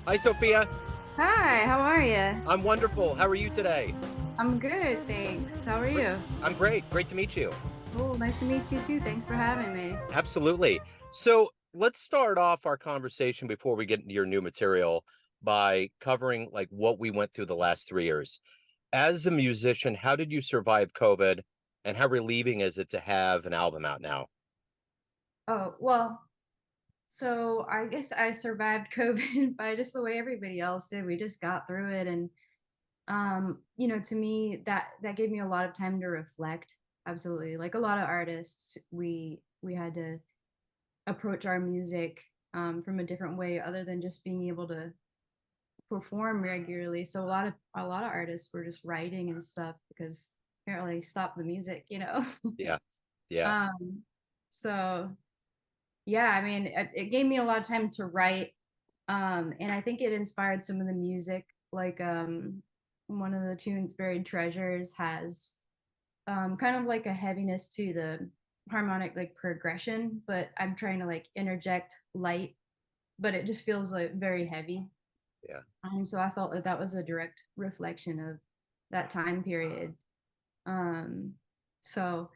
Hi, Sophia. Hi, how are you? I'm wonderful. How are you today? I'm good, thanks. How are you? I'm great. Great to meet you. Oh, nice to meet you too. Thanks for having me. Absolutely. So let's start off our conversation before we get into your new material by covering like what we went through the last 3 years. As a musician, how did you survive COVID and how relieving is it to have an album out now? Oh, well, so I guess I survived COVID by just the way everybody else did. We just got through it and to me that gave me a lot of time to reflect. Absolutely. Like a lot of artists, we had to approach our music from a different way other than just being able to perform regularly. So a lot of artists were just writing and stuff because apparently stop the music. Yeah. Yeah. um so yeah, I mean it gave me a lot of time to write, and I think it inspired some of the music. Like one of the tunes, Buried Treasures, has kind of like a heaviness to the harmonic like progression, but I'm trying to like interject light, but it just feels like very heavy. Yeah. So I felt that that was a direct reflection of that time period. Um, so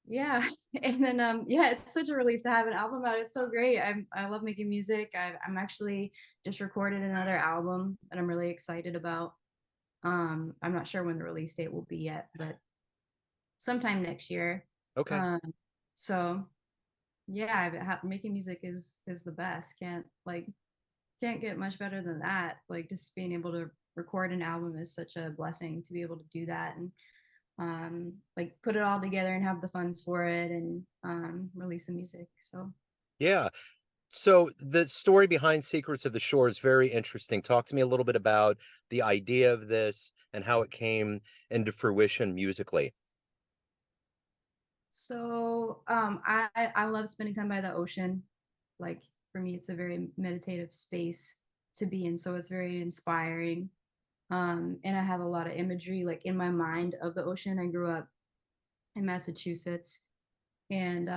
yeah, and then yeah, it's such a relief to have an album out. It's so great. I love making music. I'm actually just recorded another album that I'm really excited about. I'm not sure when the release date will be yet, but sometime next year. Okay. Um, so yeah, making music is the best. Can't get much better than that. Like just being able to record an album is such a blessing to be able to do that and like put it all together and have the funds for it and release the music. So Yeah. So the story behind Secrets of the Shore is very interesting. Talk to me a little bit about the idea of this and how it came into fruition musically. I love spending time by the ocean. Like for me, it's a very meditative space to be in. So it's very inspiring. And I have a lot of imagery like in my mind of the ocean. I grew up in Massachusetts, and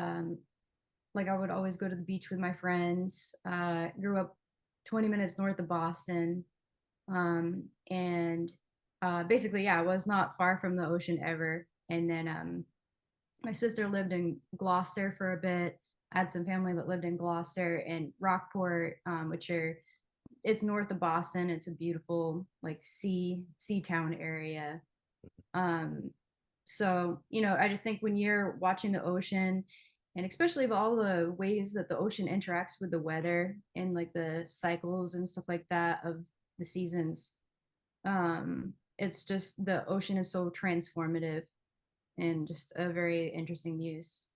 like I would always go to the beach with my friends. Grew up 20 minutes north of Boston, and basically, yeah, I was not far from the ocean ever. And then my sister lived in Gloucester for a bit. I had some family that lived in Gloucester and Rockport, which are it's north of Boston. It's a beautiful like sea town area. Um, so I just think when you're watching the ocean, and especially with all the ways that the ocean interacts with the weather and like the cycles and stuff like that of the seasons, it's just the ocean is so transformative and just a very interesting muse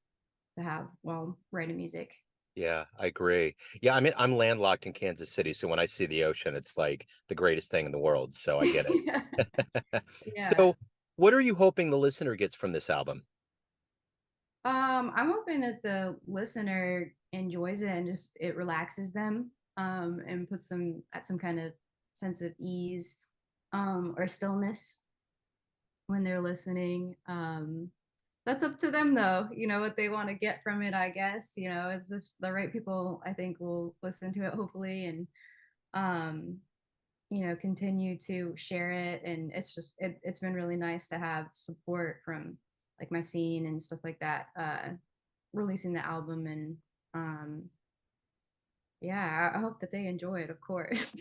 to have while writing music. Yeah, I agree. Yeah, I mean, I'm landlocked in Kansas City, so when I see the ocean, it's like the greatest thing in the world. So I get Yeah. it. Yeah. So, what are you hoping the listener gets from this album? I'm hoping that the listener enjoys it and just it relaxes them, and puts them at some kind of sense of ease, or stillness when they're listening. That's up to them though, what they want to get from it, I guess. It's just the right people I think will listen to it hopefully and um, continue to share it. And it's been really nice to have support from like my scene and stuff like that, releasing the album. And um yeah, I hope that they enjoy it, of course.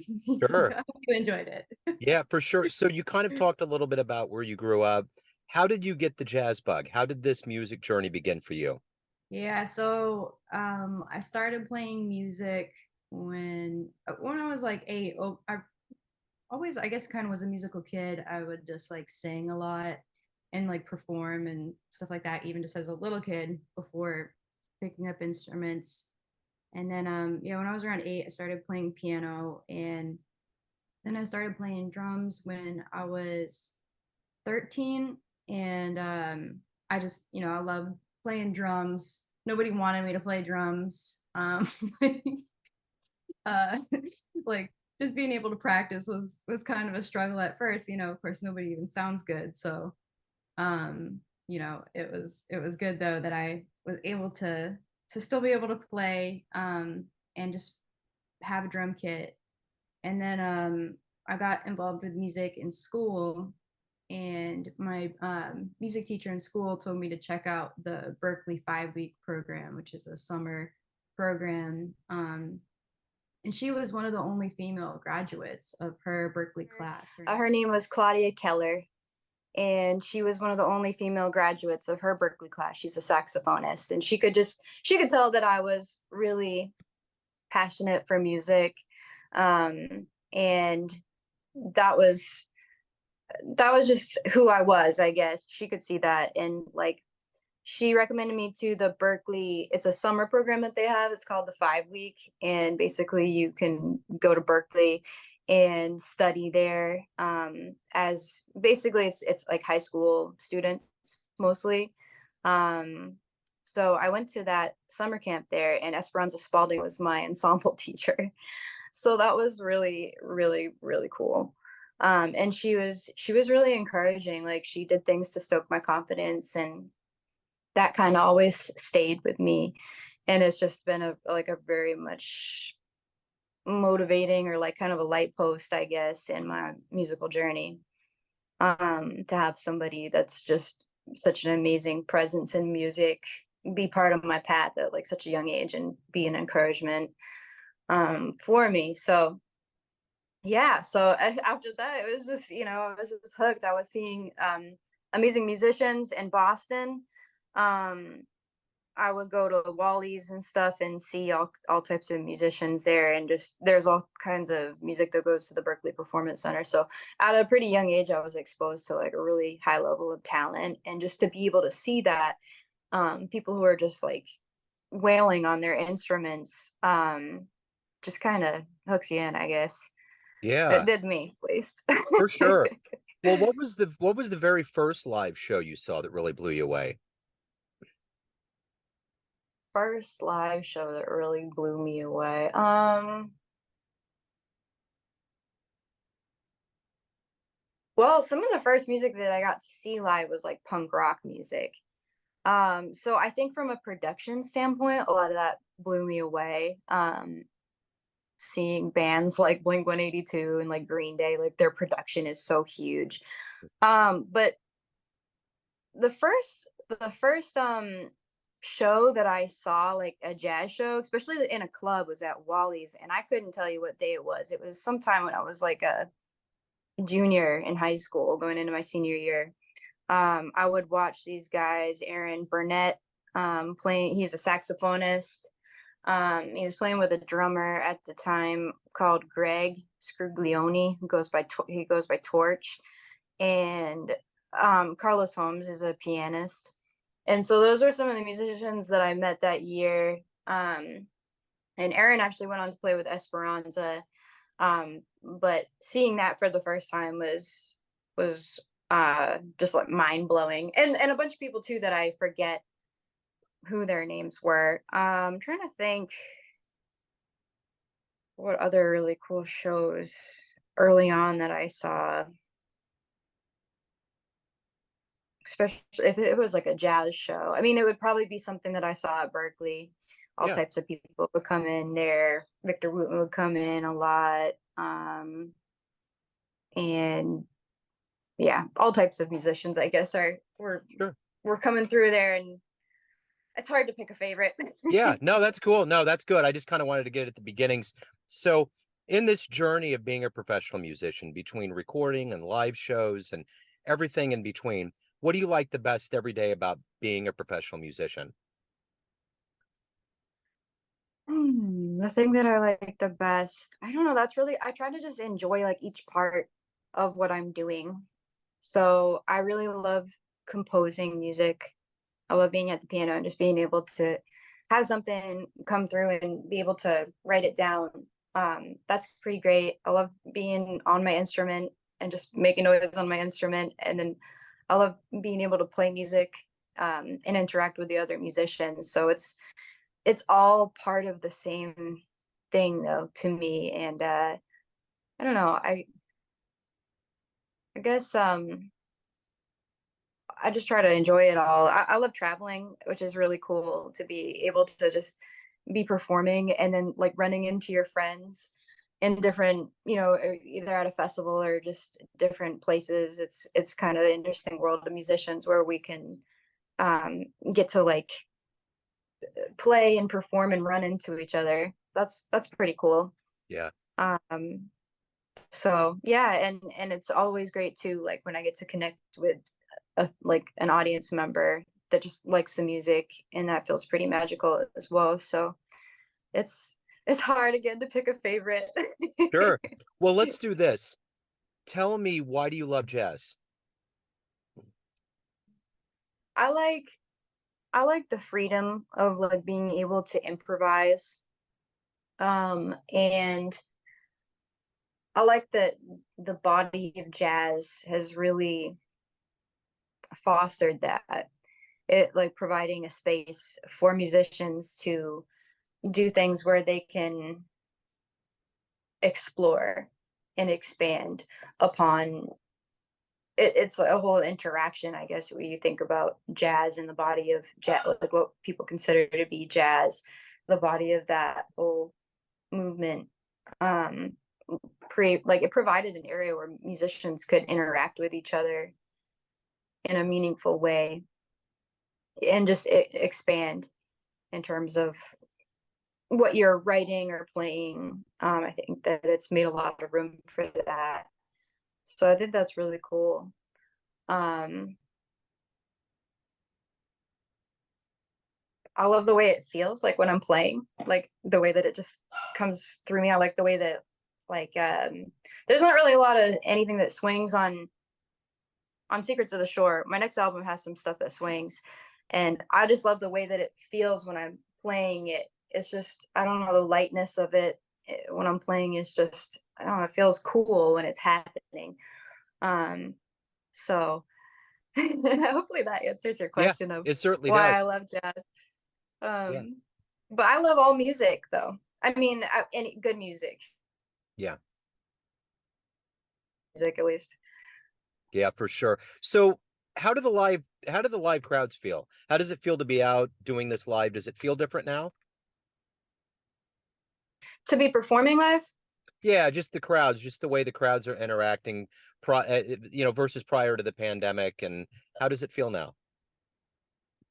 Sure. I hope you enjoyed it. Yeah, for sure. So you kind of talked a little bit about where you grew up. How did you get the jazz bug? How did this music journey begin for you? Yeah, so I started playing music when I was like 8. Oh, I always, I guess, kind of was a musical kid. I would just like sing a lot and like perform and stuff like that, even just as a little kid before picking up instruments. And then yeah, when I was around 8, I started playing piano, and then I started playing drums when I was 13. And I just, I love playing drums. Nobody wanted me to play drums. uh like just being able to practice was kind of a struggle at first. Of course nobody even sounds good. So um it was good though that I was able to still be able to play, and just have a drum kit And then I got involved with music in school, and my music teacher in school told me to check out the Berkeley 5-week program, which is a summer program. And she was one of the only female graduates of her Berkeley class. Her name was Claudia Keller, and she was one of the only female graduates of her Berkeley class. She's a saxophonist, and she could tell that I was really passionate for music, and that was just who I was, I guess. She could see that, and like she recommended me to the Berkeley. It's a summer program that they have. It's called the 5-week, and basically you can go to Berkeley and study there, as basically it's like high school students mostly. So I went to that summer camp there, and Esperanza Spalding was my ensemble teacher. So that was really, really, really cool. And she was really encouraging. Like, she did things to stoke my confidence, and that kind of always stayed with me. And it's just been a very much motivating, or like kind of a light post, I guess, in my musical journey. To have somebody that's just such an amazing presence in music be part of my path at like such a young age, and be an encouragement for me. So yeah, so after that, it was just, I was just hooked. I was seeing amazing musicians in Boston. I would go to Wally's and stuff and see all types of musicians there, and just there's all kinds of music that goes to the Berkeley Performance Center. So at a pretty young age, I was exposed to like a really high level of talent, and just to be able to see that, people who are just like wailing on their instruments, just kind of hooks you in, I guess. It Yeah, did me, at least. for sure. Well, what was the very first live show you saw that really blew you away? First live show that really blew me away. Well, some of the first music that I got to see live was like punk rock music. So I think from a production standpoint, a lot of that blew me away. Seeing bands like Blink-182 and like Green Day, like their production is so huge. But the first show that I saw, like a jazz show, especially in a club, was at Wally's, and I couldn't tell you what day it was. It was sometime when I was like a junior in high school, going into my senior year. I would watch these guys, Aaron Burnett, playing. He's a saxophonist. He was playing with a drummer at the time called Greg Scruglione, who he goes by Torch, and Carlos Holmes is a pianist. And so those were some of the musicians that I met that year. And Aaron actually went on to play with Esperanza. But seeing that for the first time was just like mind blowing. And a bunch of people too that I forget who their names were. I'm trying to think what other really cool shows early on that I saw. Especially if it was like a jazz show. I mean, it would probably be something that I saw at Berkeley. All Yeah, types of people would come in there. Victor Wooten would come in a lot. And yeah, all types of musicians, I guess, sure. were coming through there, and it's hard to pick a favorite. Yeah, no, that's cool. No, that's good. I just kind of wanted to get at the beginnings. So, in this journey of being a professional musician, between recording and live shows and everything in between, what do you like the best every day about being a professional musician? The thing that I like the best, I don't know, I try to just enjoy like each part of what I'm doing. So I really love composing music. I love being at the piano and just being able to have something come through and be able to write it down. That's pretty great. I love being on my instrument and just making noise on my instrument. And then I love being able to play music, and interact with the other musicians. So it's all part of the same thing though to me. And I don't know. I guess I just try to enjoy it all. I love traveling, which is really cool to be able to just be performing and then like running into your friends in different, either at a festival or just different places. It's kind of an interesting world of musicians where we can get to like play and perform and run into each other. That's pretty cool. Yeah. Um, so yeah, and it's always great too, like when I get to connect with like an audience member that just likes the music, and that feels pretty magical as well. So it's it's hard again to pick a favorite. Sure. Well, let's do this. Tell me, why do you love jazz? I like I like the freedom of like being able to improvise. And I like that the body of jazz has really fostered that. It like providing a space for musicians to do things where they can explore and expand upon it's a whole interaction, I guess, when you think about jazz and the body of jazz, like what people consider to be jazz, the body of that whole movement. Um, create like it provided an area where musicians could interact with each other in a meaningful way and just expand in terms of what you're writing or playing. I think that it's made a lot of room for that. So I think that's really cool. Um, I love the way it feels like when I'm playing, like the way that it just comes through me. I like the way that like there's not really a lot of anything that swings on Secrets of the Shore. My next album has some stuff that swings, and I just love the way that it feels when I'm playing it. It's just, I don't know, the lightness of it when I'm playing is just, I don't know, it feels cool when it's happening. So hopefully that answers your Yeah, question of it certainly why I does. love jazz. Yeah. But I love all music though. I mean, any good music, Yeah. music at least. Yeah, for sure. So how do the live crowds feel? How does it feel to be out doing this live? Does it feel different now? To be performing live? Yeah, just the crowds, just the way the crowds are interacting, versus prior to the pandemic, and how does it feel now?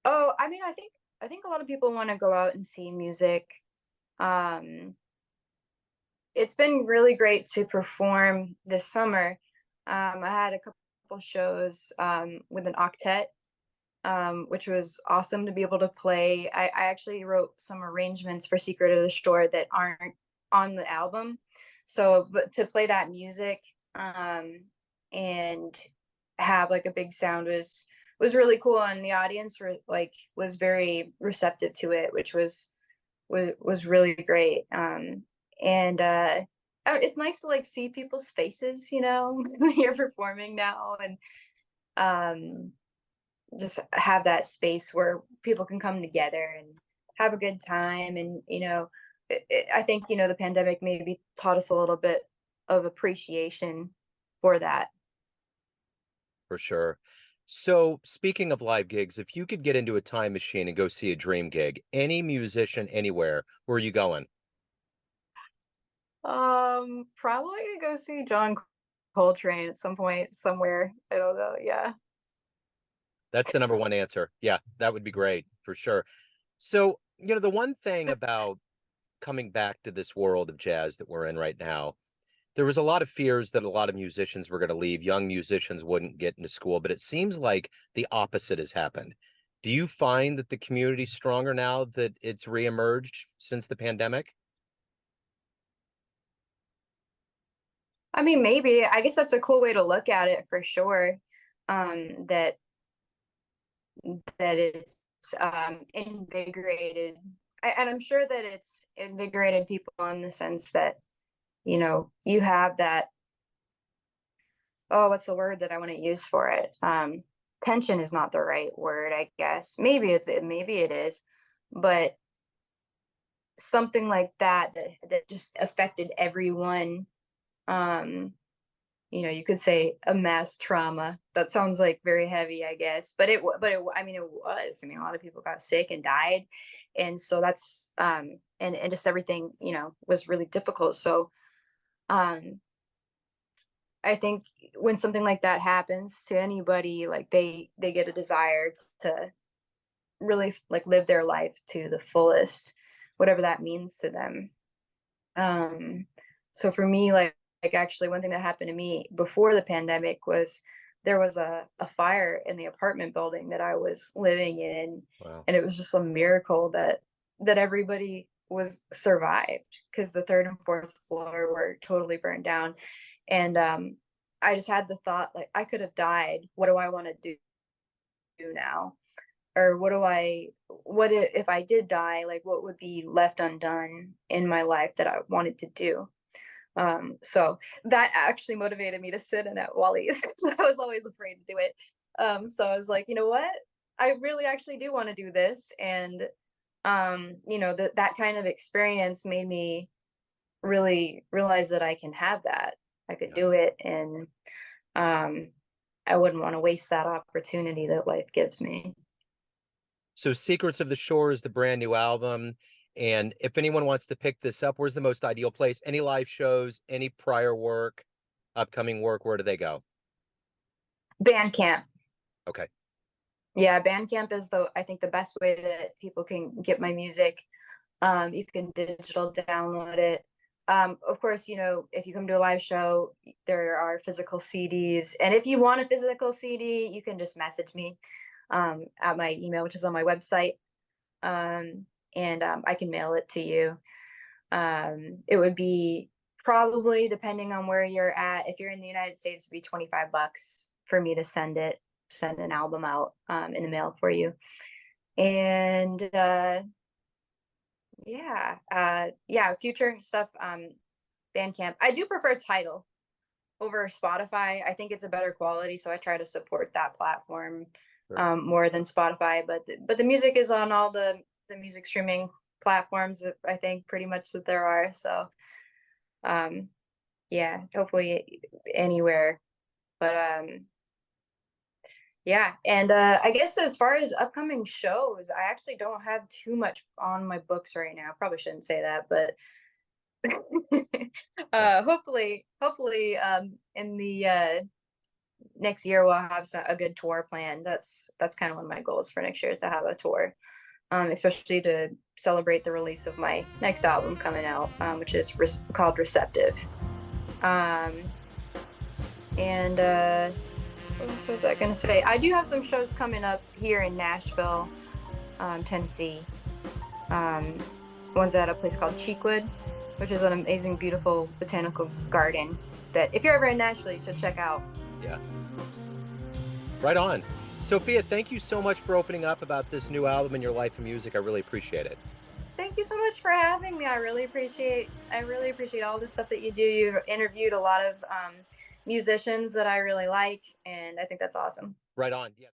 Oh, I mean, I think a lot of people want to go out and see music. Um, it's been really great to perform this summer. I had a couple shows with an octet, which was awesome to be able to play. I actually wrote some arrangements for Secret of the Shore that aren't on the album. So, but to play that music and have like a big sound was really cool, and the audience was very receptive to it, which was really great. And it's nice to like see people's faces, when you're performing now, and um just have that space where people can come together and have a good time. And I think the pandemic maybe taught us a little bit of appreciation for that. For sure. So, speaking of live gigs, if you could get into a time machine and go see a dream gig, any musician anywhere, where are you going? Probably to go see John Coltrane at some point somewhere. I don't know. Yeah. That's the number one answer. Yeah, that would be great for sure. So, the one thing about coming back to this world of jazz that we're in right now, there was a lot of fears that a lot of musicians were going to leave, young musicians wouldn't get into school, but it seems like the opposite has happened. Do you find that the community's stronger now that it's reemerged since the pandemic? I mean, maybe. I guess that's a cool way to look at it for sure. That it's invigorated. And I'm sure that it's invigorated people in the sense that, you have that, oh, what's the word that I want to use for it? Tension is not the right word, I guess. Maybe it is, but something like that just affected everyone. Um, you could say a mass trauma. That sounds like very heavy, I guess, I mean, it was. I mean, a lot of people got sick and died, and so that's and just everything, was really difficult. So Um, I think when something like that happens to anybody, like they get a desire to really like live their life to the fullest, whatever that means to them. Um, so for me, like actually one thing that happened to me before the pandemic was there was a fire in the apartment building that I was living in, Wow. and it was just a miracle that everybody was survived because the third and fourth floor were totally burned down. And I just had the thought like I could have died. What do I want to do now? Or if I did die, like what would be left undone in my life that I wanted to do? So that actually motivated me to sit in at Wally's because I was always afraid to do it. So I was like, you know what? I really actually do want to do this. And that kind of experience made me really realize that I can have that. I could Yeah. do it, and I wouldn't want to waste that opportunity that life gives me. So Secrets of the Shore is the brand new album. And if anyone wants to pick this up, where's the most ideal place? Any live shows, any prior work, upcoming work, where do they go? Bandcamp. Okay. Yeah, Bandcamp is I think the best way that people can get my music. You can digital download it. Of course, if you come to a live show, there are physical CDs. And if you want a physical CD, you can just message me at my email, which is on my website. And I can mail it to you. It would be probably, depending on where you're at, if you're in the United States, it'd be $25 for me to send an album out in the mail for you. And future stuff, Bandcamp. I do prefer Tidal over Spotify. I think it's a better quality, so I try to support that platform more than Spotify. But the music is on all the music streaming platforms, I think, pretty much that there are. So hopefully anywhere. But and I guess as far as upcoming shows, I actually don't have too much on my books right now. Probably shouldn't say that, but hopefully in the next year we'll have a good tour plan. That's kind of one of my goals for next year, is to have a tour, especially to celebrate the release of my next album coming out, which is called Receptive. What else was I gonna say? I do have some shows coming up here in Nashville, Tennessee. One's at a place called Cheekwood, which is an amazing, beautiful botanical garden that if you're ever in Nashville, you should check out. Yeah. Right on. Sophia, thank you so much for opening up about this new album and your life and music. I really appreciate it. Thank you so much for having me. I really appreciate all the stuff that you do. You've interviewed a lot of musicians that I really like, and I think that's awesome. Right on. Yeah.